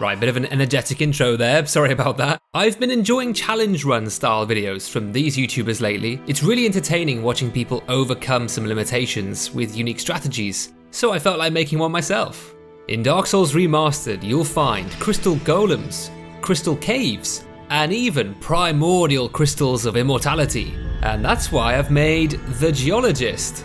Right, bit of an energetic intro there, sorry about that. I've been enjoying challenge run style videos from these YouTubers lately. It's really entertaining watching people overcome some limitations with unique strategies, so I felt like making one myself. In Dark Souls Remastered, you'll find crystal golems, crystal caves, and even primordial crystals of immortality. And that's why I've made The Geologist.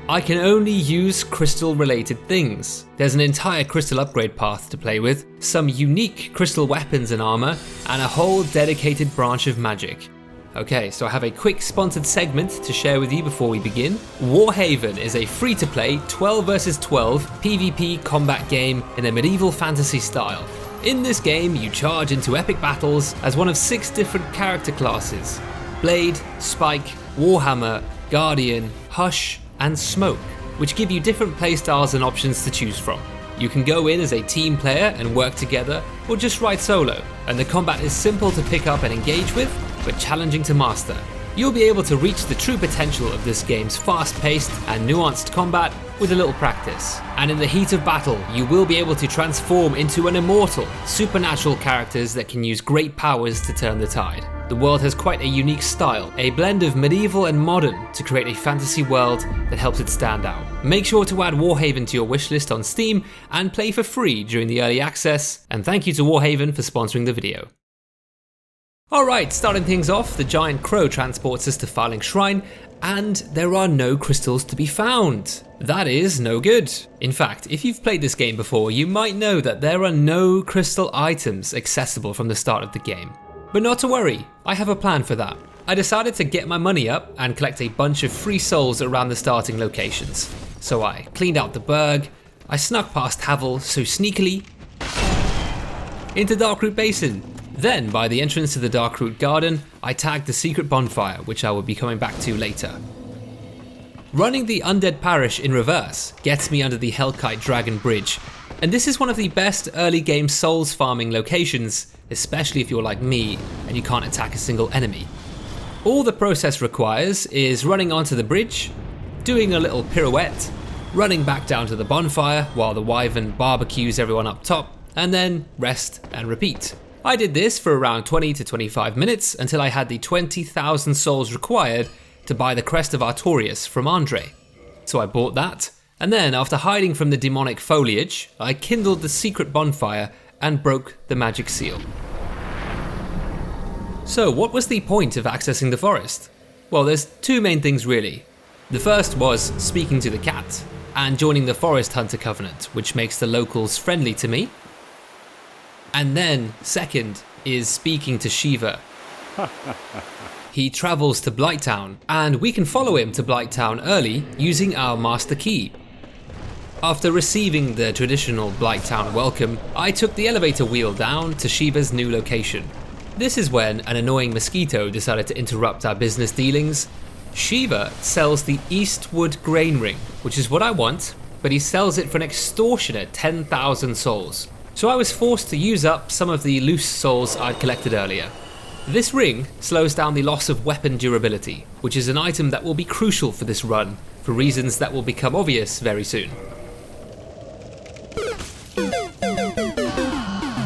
I can only use crystal related things. There's an entire crystal upgrade path to play with, some unique crystal weapons and armor, and a whole dedicated branch of magic. Okay, so I have a quick sponsored segment to share with you before we begin. Warhaven is a free-to-play 12 vs 12 PvP combat game in a medieval fantasy style. In this game, you charge into epic battles as one of 6 different character classes: Blade, Spike, Warhammer, Guardian, Hush, and Smoke, which give you different playstyles and options to choose from. You can go in as a team player and work together, or just ride solo, and the combat is simple to pick up and engage with, but challenging to master. You'll be able to reach the true potential of this game's fast-paced and nuanced combat with a little practice. And in the heat of battle, you will be able to transform into an immortal, supernatural characters that can use great powers to turn the tide. The world has quite a unique style, a blend of medieval and modern to create a fantasy world that helps it stand out. Make sure to add Warhaven to your wishlist on Steam and play for free during the early access, and thank you to Warhaven for sponsoring the video. Alright, starting things off, the giant crow transports us to Filing Shrine, and there are no crystals to be found. That is no good. In fact, if you've played this game before, you might know that there are no crystal items accessible from the start of the game. But not to worry, I have a plan for that. I decided to get my money up and collect a bunch of free souls around the starting locations. So I cleaned out the Berg, I snuck past Havel so sneakily into Darkroot Basin. Then, by the entrance to the Darkroot Garden, I tagged the secret bonfire, which I will be coming back to later. Running the Undead Parish in reverse gets me under the Hellkite Dragon Bridge, and this is one of the best early game souls farming locations, especially if you're like me and you can't attack a single enemy. All the process requires is running onto the bridge, doing a little pirouette, running back down to the bonfire while the Wyvern barbecues everyone up top, and then rest and repeat. I did this for around 20 to 25 minutes until I had the 20,000 souls required to buy the Crest of Artorias from Andre. So I bought that, and then after hiding from the demonic foliage, I kindled the secret bonfire and broke the magic seal. So what was the point of accessing the forest? Well, there's 2 main things really. The first was speaking to the cat and joining the Forest Hunter Covenant, which makes the locals friendly to me. And then, second, is speaking to Shiva. He travels to Blighttown, and we can follow him to Blighttown early using our master key. After receiving the traditional Blighttown welcome, I took the elevator wheel down to Shiva's new location. This is when an annoying mosquito decided to interrupt our business dealings. Shiva sells the Eastwood Grain Ring, which is what I want, but he sells it for an extortionate 10,000 souls. So I was forced to use up some of the loose souls I'd collected earlier. This ring slows down the loss of weapon durability, which is an item that will be crucial for this run, for reasons that will become obvious very soon.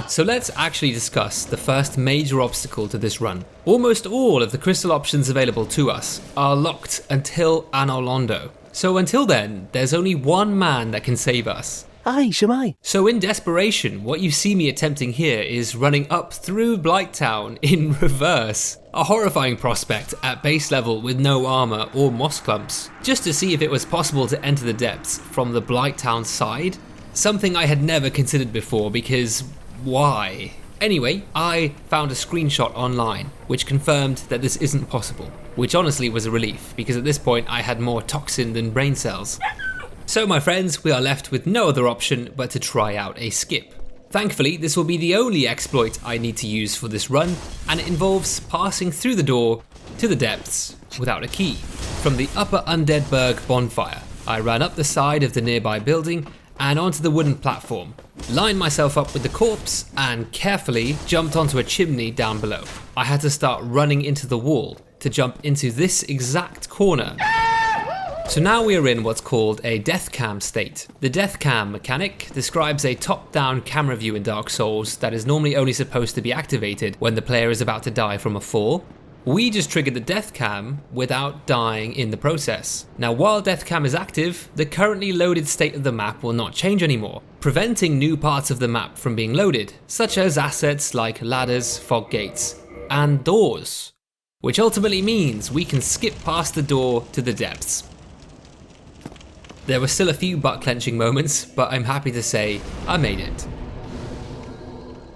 So let's actually discuss the first major obstacle to this run. Almost all of the crystal options available to us are locked until Anor Londo. So until then, there's only one man that can save us. Aye, Shemai. So in desperation, what you see me attempting here is running up through Blighttown in reverse. A horrifying prospect at base level with no armor or moss clumps, just to see if it was possible to enter the depths from the Blighttown side. Something I had never considered before because why? Anyway, I found a screenshot online which confirmed that this isn't possible, which honestly was a relief because at this point I had more toxin than brain cells. So my friends, we are left with no other option but to try out a skip. Thankfully, this will be the only exploit I need to use for this run, and it involves passing through the door to the depths without a key. From the upper Undead Berg bonfire, I ran up the side of the nearby building and onto the wooden platform, lined myself up with the corpse, and carefully jumped onto a chimney down below. I had to start running into the wall to jump into this exact corner So now we are in what's called a death cam state. The death cam mechanic describes a top-down camera view in Dark Souls that is normally only supposed to be activated when the player is about to die from a fall. We just triggered the death cam without dying in the process. Now while death cam is active, the currently loaded state of the map will not change anymore, preventing new parts of the map from being loaded, such as assets like ladders, fog gates, and doors. Which ultimately means we can skip past the door to the depths. There were still a few butt-clenching moments, but I'm happy to say I made it.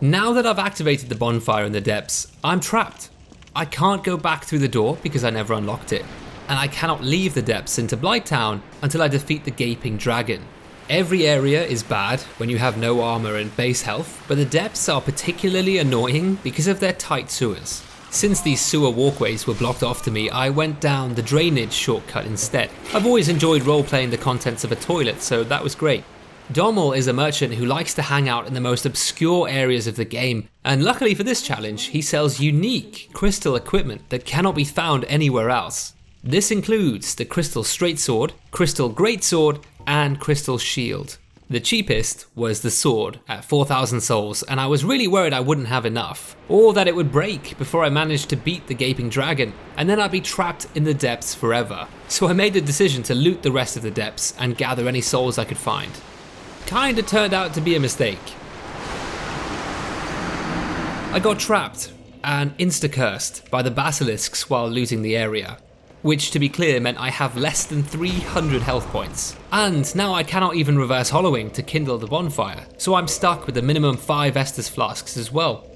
Now that I've activated the bonfire in the depths, I'm trapped. I can't go back through the door because I never unlocked it, and I cannot leave the depths into Blighttown until I defeat the gaping dragon. Every area is bad when you have no armor and base health, but the depths are particularly annoying because of their tight sewers. Since these sewer walkways were blocked off to me, I went down the drainage shortcut instead. I've always enjoyed role-playing the contents of a toilet, so that was great. Dommel is a merchant who likes to hang out in the most obscure areas of the game, and luckily for this challenge, he sells unique crystal equipment that cannot be found anywhere else. This includes the Crystal Straight Sword, Crystal Greatsword, and Crystal Shield. The cheapest was the sword at 4,000 souls, and I was really worried I wouldn't have enough, or that it would break before I managed to beat the gaping dragon, and then I'd be trapped in the depths forever. So I made the decision to loot the rest of the depths and gather any souls I could find. Kinda turned out to be a mistake. I got trapped and insta-cursed by the basilisks while looting the area, which to be clear meant I have less than 300 health points. And now I cannot even reverse hollowing to kindle the bonfire, so I'm stuck with a minimum 5 Estus flasks as well.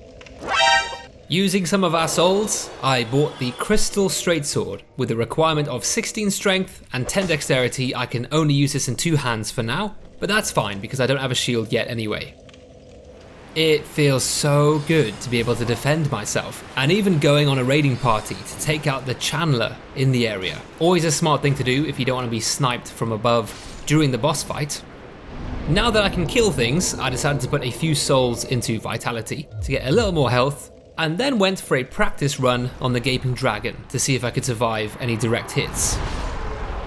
Using some of our souls, I bought the Crystal Straight Sword. With a requirement of 16 strength and 10 dexterity, I can only use this in 2 hands for now, but that's fine because I don't have a shield yet anyway. It feels so good to be able to defend myself, and even going on a raiding party to take out the Chandler in the area. Always a smart thing to do if you don't want to be sniped from above during the boss fight. Now that I can kill things, I decided to put a few souls into Vitality to get a little more health, and then went for a practice run on the Gaping Dragon to see if I could survive any direct hits.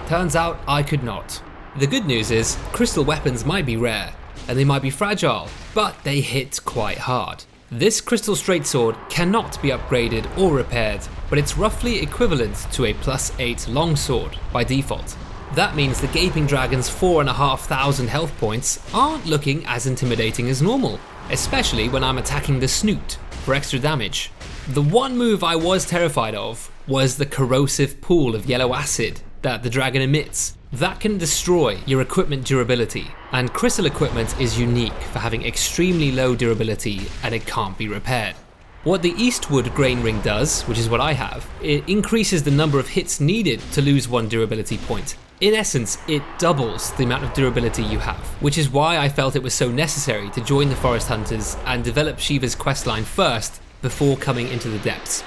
Turns out I could not. The good news is, crystal weapons might be rare, and they might be fragile, but they hit quite hard. This Crystal Straight Sword cannot be upgraded or repaired, but it's roughly equivalent to a +8 longsword by default. That means the Gaping Dragon's 4,500 health points aren't looking as intimidating as normal, especially when I'm attacking the snoot for extra damage. The one move I was terrified of was the corrosive pool of yellow acid that the dragon emits. That can destroy your equipment durability, and crystal equipment is unique for having extremely low durability and it can't be repaired. What the Eastwood Grain Ring does, which is what I have, it increases the number of hits needed to lose 1 durability point. In essence, it doubles the amount of durability you have, which is why I felt it was so necessary to join the Forest Hunters and develop Shiva's questline first before coming into the depths.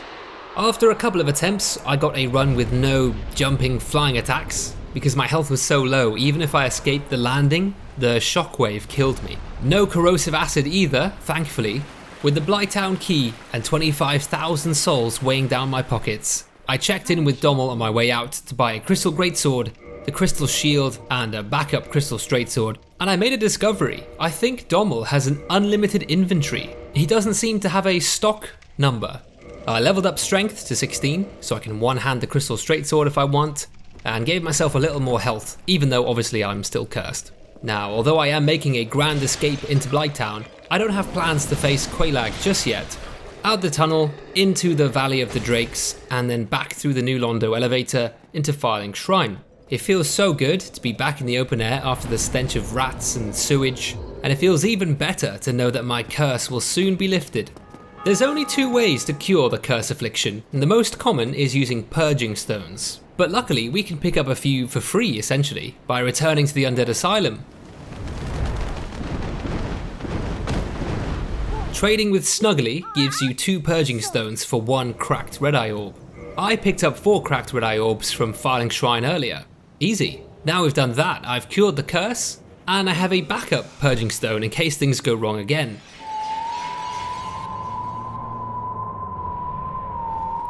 After a couple of attempts, I got a run with no jumping, flying attacks, because my health was so low. Even if I escaped the landing, the shockwave killed me. No corrosive acid either, thankfully. With the Blighttown key and 25,000 souls weighing down my pockets, I checked in with Dommel on my way out to buy a Crystal Greatsword, the Crystal Shield, and a backup Crystal Straight Sword, and I made a discovery. I think Dommel has an unlimited inventory. He doesn't seem to have a stock number. I leveled up strength to 16, so I can one-hand the Crystal Straight Sword if I want, and gave myself a little more health, even though obviously I'm still cursed. Now, although I am making a grand escape into Blighttown, I don't have plans to face Quelaag just yet. Out the tunnel, into the Valley of the Drakes, and then back through the New Londo elevator into Firling Shrine. It feels so good to be back in the open air after the stench of rats and sewage, and it feels even better to know that my curse will soon be lifted. There's only 2 ways to cure the curse affliction, and the most common is using purging stones. But luckily we can pick up a few for free essentially, by returning to the Undead Asylum. Trading with Snuggly gives you 2 purging stones for 1 cracked red eye orb. I picked up 4 cracked red eye orbs from Firling Shrine earlier. Easy. Now we've done that, I've cured the curse, and I have a backup purging stone in case things go wrong again.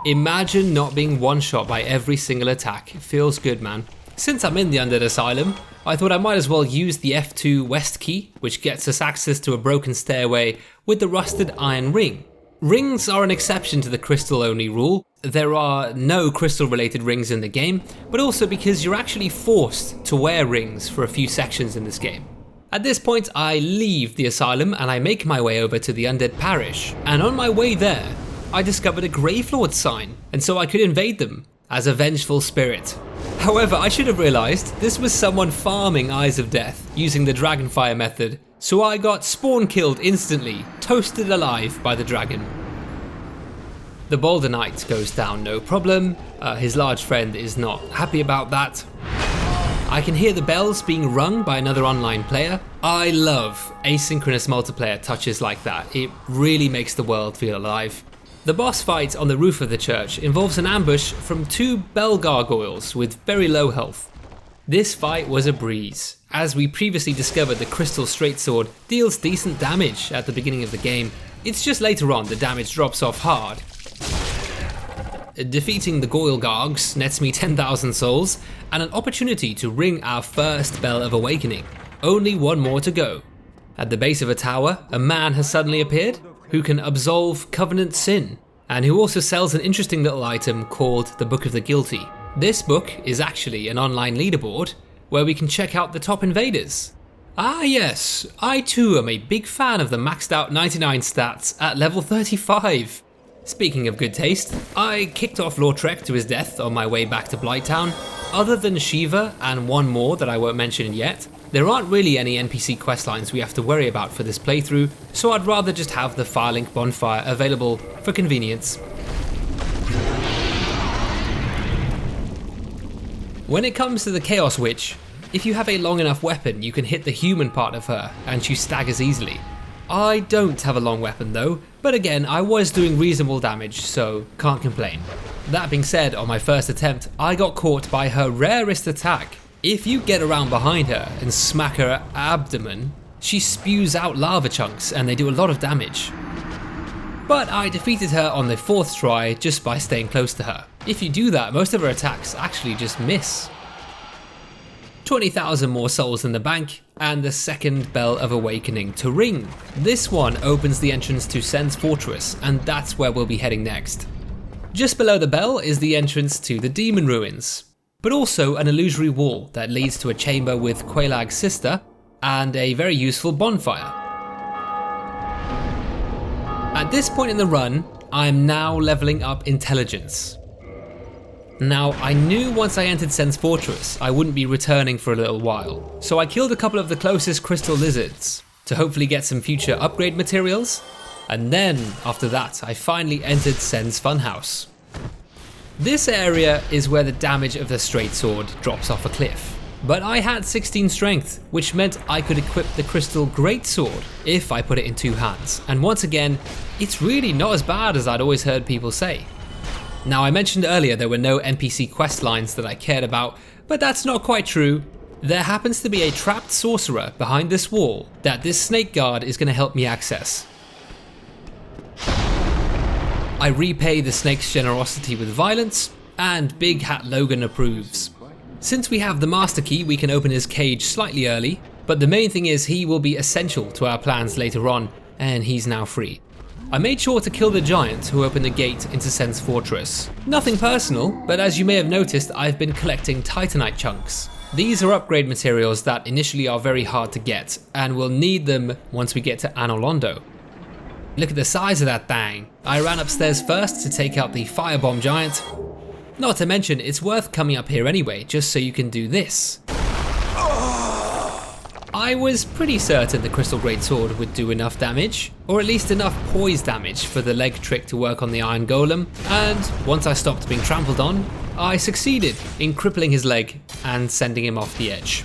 Imagine not being one-shot by every single attack. It feels good, man. Since I'm in the Undead Asylum, I thought I might as well use the F2 West key, which gets us access to a broken stairway with the rusted iron ring. Rings are an exception to the crystal only rule. There are no crystal related rings in the game, but also because you're actually forced to wear rings for a few sections in this game. At this point I leave the asylum and I make my way over to the Undead Parish, and on my way there I discovered a Gravelord sign, and so I could invade them as a vengeful spirit. However, I should have realised this was someone farming Eyes of Death using the Dragonfire method, so I got spawn killed instantly, toasted alive by the dragon. The Boulder Knight goes down no problem. His large friend is not happy about that. I can hear the bells being rung by another online player. I love asynchronous multiplayer touches like that. It really makes the world feel alive. The boss fight on the roof of the church involves an ambush from 2 bell gargoyles with very low health. This fight was a breeze. As we previously discovered, the Crystal Straight Sword deals decent damage at the beginning of the game. It's just later on the damage drops off hard. Defeating the Goyle Gargs nets me 10,000 souls and an opportunity to ring our first Bell of Awakening. Only one more to go. At the base of a tower, a man has suddenly appeared who can absolve Covenant sin, and who also sells an interesting little item called the Book of the Guilty. This book is actually an online leaderboard where we can check out the top invaders. Ah yes, I too am a big fan of the maxed out 99 stats at level 35. Speaking of good taste, I kicked off Lautrec to his death on my way back to Blighttown. Other than Shiva and one more that I won't mention yet, there aren't really any NPC questlines we have to worry about for this playthrough, so I'd rather just have the Firelink bonfire available for convenience. When it comes to the Chaos Witch, if you have a long enough weapon you can hit the human part of her and she staggers easily. I don't have a long weapon though, but again I was doing reasonable damage, so can't complain. That being said, on my first attempt I got caught by her rarest attack. If you get around behind her and smack her abdomen, she spews out lava chunks and they do a lot of damage. But I defeated her on the 4th try just by staying close to her. If you do that, most of her attacks actually just miss. 20,000 more souls in the bank, and the second Bell of Awakening to ring. This one opens the entrance to Sen's Fortress, and that's where we'll be heading next. Just below the bell is the entrance to the Demon Ruins, but also an illusory wall that leads to a chamber with Quaelag's sister, and a very useful bonfire. At this point in the run, I am now leveling up intelligence. Now, I knew once I entered Sen's Fortress, I wouldn't be returning for a little while, so I killed a couple of the closest crystal lizards to hopefully get some future upgrade materials, and then after that I finally entered Sen's Funhouse. This area is where the damage of the straight sword drops off a cliff, but I had 16 strength, which meant I could equip the crystal greatsword if I put it in 2 hands, and once again, it's really not as bad as I'd always heard people say. Now, I mentioned earlier there were no NPC quest lines that I cared about, but that's not quite true. There happens to be a trapped sorcerer behind this wall that this snake guard is going to help me access. I repay the snake's generosity with violence, and Big Hat Logan approves. Since we have the master key, we can open his cage slightly early, but the main thing is he will be essential to our plans later on, and he's now free. I made sure to kill the giant who opened the gate into Sen's Fortress. Nothing personal, but as you may have noticed, I've been collecting Titanite chunks. These are upgrade materials that initially are very hard to get, and we'll need them once we get to Anolondo. Look at the size of that thing. I ran upstairs first to take out the firebomb giant. Not to mention, it's worth coming up here anyway, just so you can do this. I was pretty certain the Crystal Greatsword would do enough damage, or at least enough poise damage for the leg trick to work on the Iron Golem, and once I stopped being trampled on, I succeeded in crippling his leg and sending him off the edge.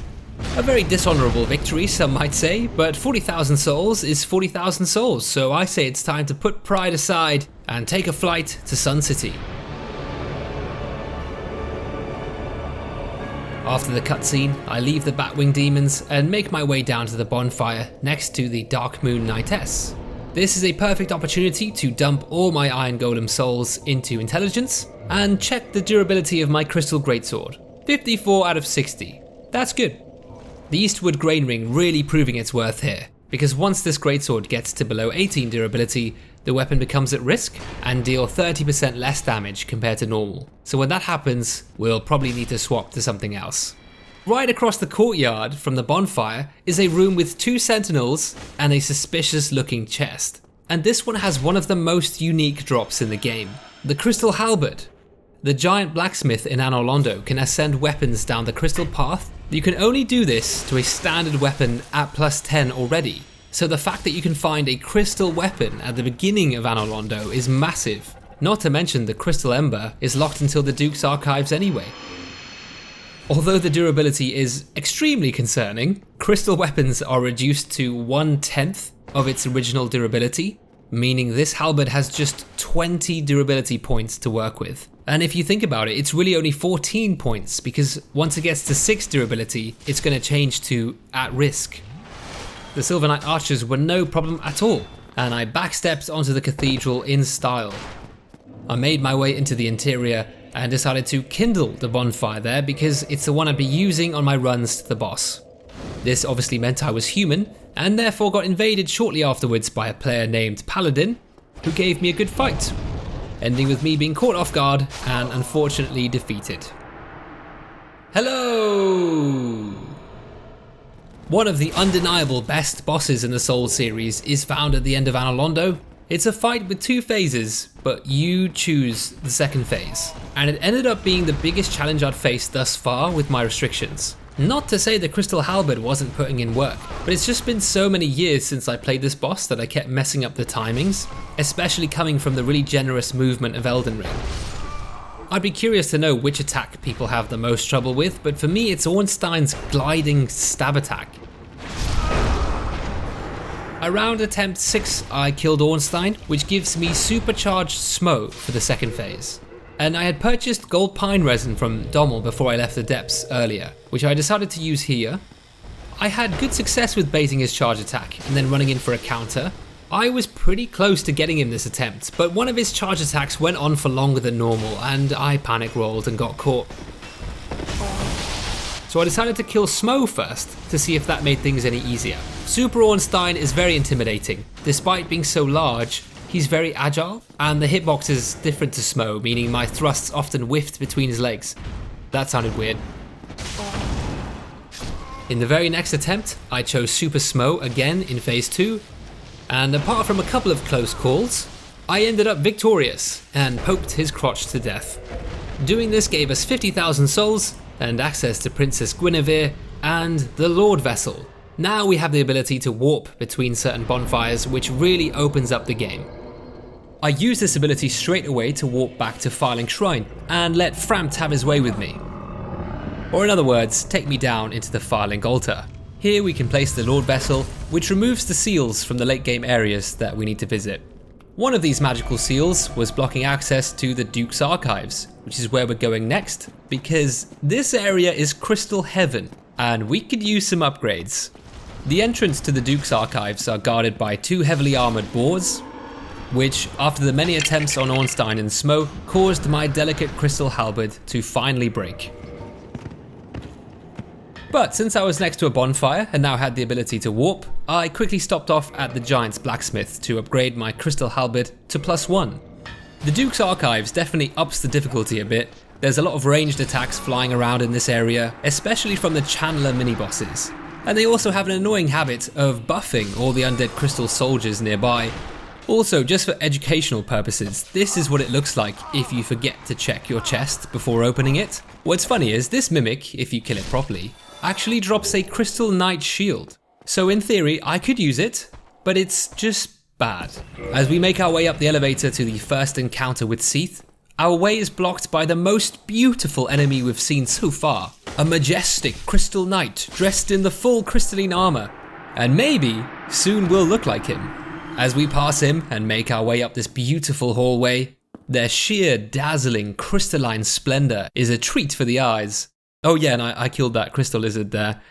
A very dishonourable victory, some might say, but 40,000 souls is 40,000 souls, so I say it's time to put pride aside and take a flight to Sun City. After the cutscene, I leave the Batwing demons and make my way down to the bonfire next to the Dark Moon Knightess. This is a perfect opportunity to dump all my Iron Golem souls into intelligence and check the durability of my Crystal Greatsword. 54 out of 60. That's good. The Eastwood Grain Ring really proving its worth here, because once this greatsword gets to below 18 durability, the weapon becomes at risk and deal 30% less damage compared to normal. So when that happens, we'll probably need to swap to something else. Right across the courtyard from the bonfire is a room with 2 sentinels and a suspicious looking chest. And this one has one of the most unique drops in the game, the Crystal Halberd. The giant blacksmith in Anor Londo can ascend weapons down the crystal path. You can only do this to a standard weapon at plus 10 already. So the fact that you can find a crystal weapon at the beginning of Anor Londo is massive. Not to mention the Crystal Ember is locked until the Duke's Archives anyway. Although the durability is extremely concerning, crystal weapons are reduced to 1/10 of its original durability, meaning this halberd has just 20 durability points to work with. And if you think about it, it's really only 14 points, because once it gets to 6 durability, it's going to change to at risk. The Silver Knight archers were no problem at all, and I backstepped onto the cathedral in style. I made my way into the interior and decided to kindle the bonfire there because it's the one I'd be using on my runs to the boss. This obviously meant I was human, and therefore got invaded shortly afterwards by a player named Paladin, who gave me a good fight, ending with me being caught off guard and unfortunately defeated. Hello! One of the undeniable best bosses in the Souls series is found at the end of Anor Londo. It's a fight with 2 phases, but you choose the second phase. And it ended up being the biggest challenge I'd faced thus far with my restrictions. Not to say the Crystal Halberd wasn't putting in work, but it's just been so many years since I played this boss that I kept messing up the timings, especially coming from the really generous movement of Elden Ring. I'd be curious to know which attack people have the most trouble with, but for me it's Ornstein's gliding stab attack. Around attempt 6 I killed Ornstein, which gives me supercharged Smo for the second phase. And I had purchased gold pine resin from Dommel before I left the depths earlier, which I decided to use here. I had good success with baiting his charge attack and then running in for a counter. I was pretty close to getting him this attempt, but one of his charge attacks went on for longer than normal and I panic rolled and got caught. So I decided to kill Smo first to see if that made things any easier. Super Ornstein is very intimidating. Despite being so large, he's very agile, and the hitbox is different to Smo, meaning my thrusts often whiffed between his legs. That sounded weird. In the very next attempt, I chose Super Smo again in phase 2, and apart from a couple of close calls, I ended up victorious and poked his crotch to death. Doing this gave us 50,000 souls and access to Princess Guinevere and the Lord Vessel. Now we have the ability to warp between certain bonfires, which really opens up the game. I used this ability straight away to warp back to Firelink Shrine and let Frampt have his way with me. Or in other words, take me down into the Firelink altar. Here we can place the Lord Vessel, which removes the seals from the late game areas that we need to visit. One of these magical seals was blocking access to the Duke's Archives, which is where we're going next, because this area is Crystal Heaven, and we could use some upgrades. The entrance to the Duke's Archives are guarded by 2 heavily armoured boars, which, after the many attempts on Ornstein and Smo, caused my delicate Crystal Halberd to finally break. But since I was next to a bonfire and now had the ability to warp, I quickly stopped off at the Giant's Blacksmith to upgrade my Crystal Halberd to +1. The Duke's Archives definitely ups the difficulty a bit. There's a lot of ranged attacks flying around in this area, especially from the Chandler mini-bosses. And they also have an annoying habit of buffing all the undead crystal soldiers nearby. Also, just for educational purposes, this is what it looks like if you forget to check your chest before opening it. What's funny is this mimic, if you kill it properly, actually drops a Crystal Knight shield. So in theory, I could use it, but it's just bad. As we make our way up the elevator to the first encounter with Seath, our way is blocked by the most beautiful enemy we've seen so far. A majestic Crystal Knight dressed in the full crystalline armor. And maybe soon we'll look like him. As we pass him and make our way up this beautiful hallway, their sheer dazzling crystalline splendor is a treat for the eyes. Oh yeah, and I killed that crystal lizard there.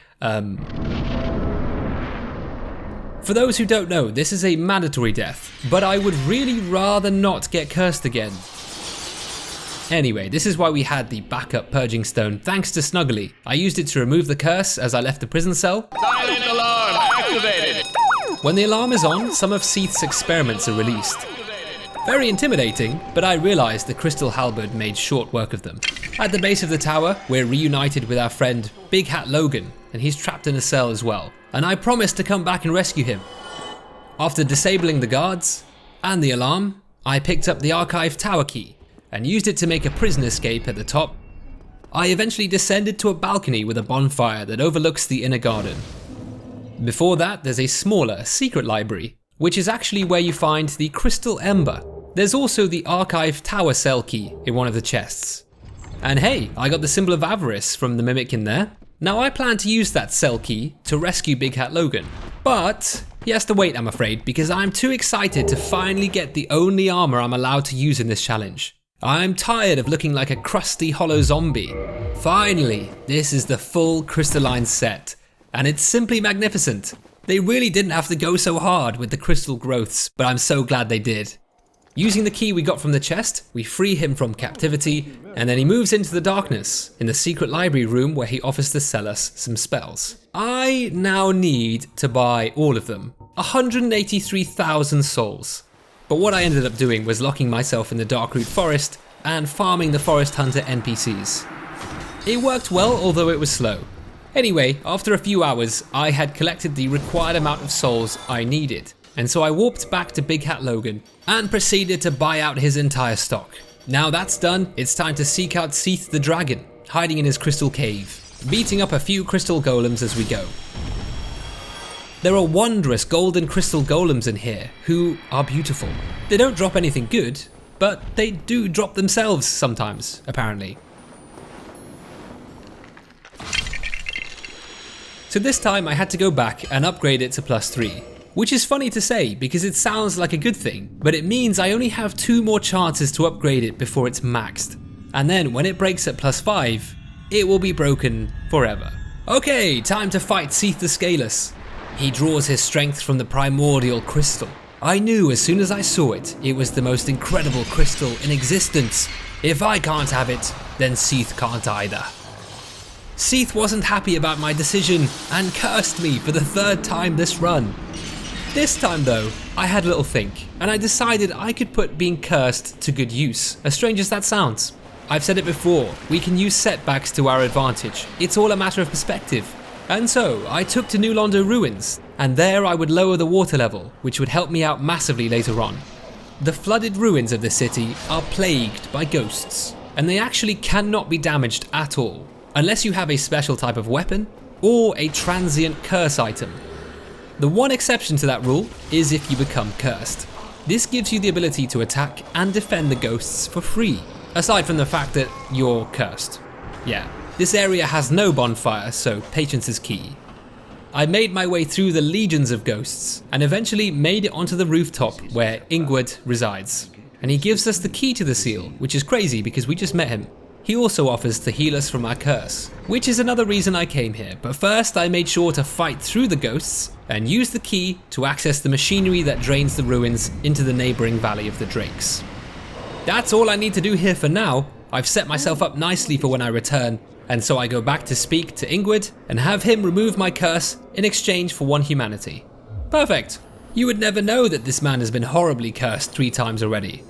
For those who don't know, this is a mandatory death, but I would really rather not get cursed again. Anyway, this is why we had the backup purging stone thanks to Snuggly. I used it to remove the curse as I left the prison cell. Silent alarm activated! When the alarm is on, some of Seath's experiments are released. Very intimidating, but I realized the crystal halberd made short work of them. At the base of the tower, we're reunited with our friend Big Hat Logan, and he's trapped in a cell as well, and I promised to come back and rescue him. After disabling the guards and the alarm, I picked up the archive tower key and used it to make a prison escape at the top. I eventually descended to a balcony with a bonfire that overlooks the inner garden. Before that, there's a smaller secret library, which is actually where you find the crystal ember. There's also the archive tower cell key in one of the chests. And hey, I got the symbol of avarice from the mimic in there. Now I plan to use that cell key to rescue Big Hat Logan, but he has to wait, I'm afraid, because I'm too excited to finally get the only armor I'm allowed to use in this challenge. I'm tired of looking like a crusty hollow zombie. Finally, this is the full crystalline set, and it's simply magnificent. They really didn't have to go so hard with the crystal growths, but I'm so glad they did. Using the key we got from the chest, we free him from captivity, and then he moves into the darkness, in the secret library room where he offers to sell us some spells. I now need to buy all of them, 183,000 souls. But what I ended up doing was locking myself in the Darkroot Forest and farming the Forest Hunter NPCs. It worked well, although it was slow. Anyway, after a few hours, I had collected the required amount of souls I needed, and so I warped back to Big Hat Logan and proceeded to buy out his entire stock. Now that's done, it's time to seek out Seath the Dragon, hiding in his crystal cave, beating up a few crystal golems as we go. There are wondrous golden crystal golems in here who are beautiful. They don't drop anything good, but they do drop themselves sometimes, apparently. So this time I had to go back and upgrade it to +3, which is funny to say because it sounds like a good thing, but it means I only have 2 more chances to upgrade it before it's maxed. And then when it breaks at +5, it will be broken forever. Okay, time to fight Seath the Scaleless. He draws his strength from the primordial crystal. I knew as soon as I saw it, it was the most incredible crystal in existence. If I can't have it, then Seath can't either. Seath wasn't happy about my decision and cursed me for the 3rd time this run. This time though, I had a little think, and I decided I could put being cursed to good use, as strange as that sounds. I've said it before, we can use setbacks to our advantage. It's all a matter of perspective. And so, I took to New Londo Ruins, and there I would lower the water level, which would help me out massively later on. The flooded ruins of the city are plagued by ghosts, and they actually cannot be damaged at all, unless you have a special type of weapon, or a transient curse item. The one exception to that rule is if you become cursed. This gives you the ability to attack and defend the ghosts for free, aside from the fact that you're cursed. Yeah. This area has no bonfire, so patience is key. I made my way through the legions of ghosts and eventually made it onto the rooftop where Ingward resides. And he gives us the key to the seal, which is crazy because we just met him. He also offers to heal us from our curse, which is another reason I came here, but first I made sure to fight through the ghosts and use the key to access the machinery that drains the ruins into the neighbouring Valley of the Drakes. That's all I need to do here for now. I've set myself up nicely for when I return, and so I go back to speak to Ingward and have him remove my curse in exchange for 1 humanity. Perfect. You would never know that this man has been horribly cursed 3 times already.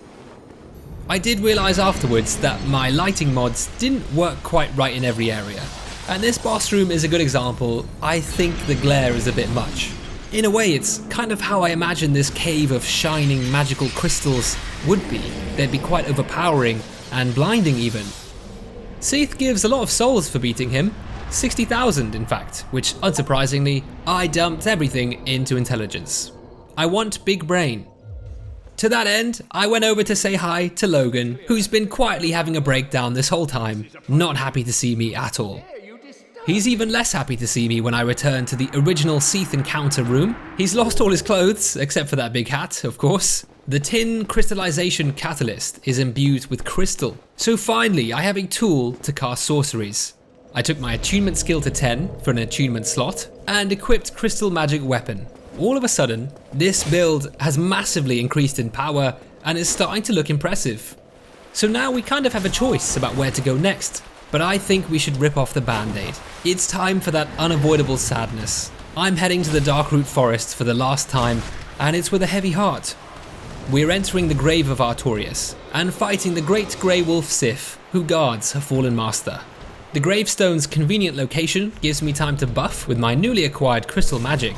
I did realise afterwards that my lighting mods didn't work quite right in every area, and this boss room is a good example. I think the glare is a bit much. In a way, it's kind of how I imagine this cave of shining magical crystals would be. They'd be quite overpowering and blinding even. Seath gives a lot of souls for beating him, 60,000 in fact, which unsurprisingly, I dumped everything into intelligence. I want big brain. To that end, I went over to say hi to Logan, who's been quietly having a breakdown this whole time, not happy to see me at all. He's even less happy to see me when I return to the original Seath encounter room. He's lost all his clothes, except for that big hat, of course. The tin crystallization catalyst is imbued with crystal, so finally I have a tool to cast sorceries. I took my attunement skill to 10 for an attunement slot, and equipped crystal magic weapon. All of a sudden, this build has massively increased in power and is starting to look impressive. So now we kind of have a choice about where to go next, but I think we should rip off the band-aid. It's time for that unavoidable sadness. I'm heading to the Darkroot Forest for the last time, and it's with a heavy heart. We're entering the grave of Artorias, and fighting the great grey wolf Sif, who guards her fallen master. The gravestone's convenient location gives me time to buff with my newly acquired crystal magic.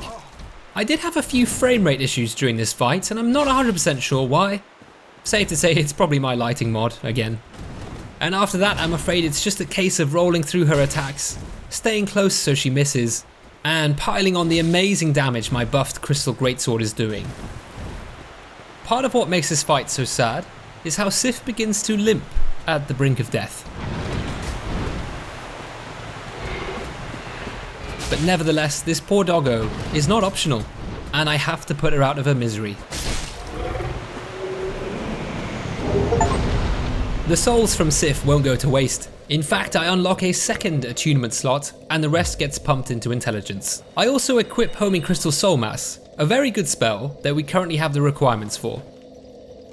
I did have a few frame rate issues during this fight, and I'm not 100% sure why. Safe to say it's probably my lighting mod again. And after that, I'm afraid it's just a case of rolling through her attacks, staying close so she misses, and piling on the amazing damage my buffed crystal greatsword is doing. Part of what makes this fight so sad is how Sif begins to limp at the brink of death. But nevertheless, this poor doggo is not optional, and I have to put her out of her misery. The souls from Sif won't go to waste. In fact, I unlock a second attunement slot, and the rest gets pumped into intelligence. I also equip Homing Crystal Soul Mass, a very good spell that we currently have the requirements for.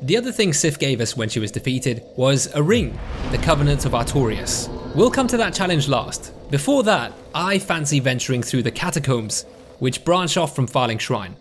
The other thing Sif gave us when she was defeated was a ring, the Covenant of Artorias. We'll come to that challenge last. Before that, I fancy venturing through the catacombs, which branch off from Farling Shrine.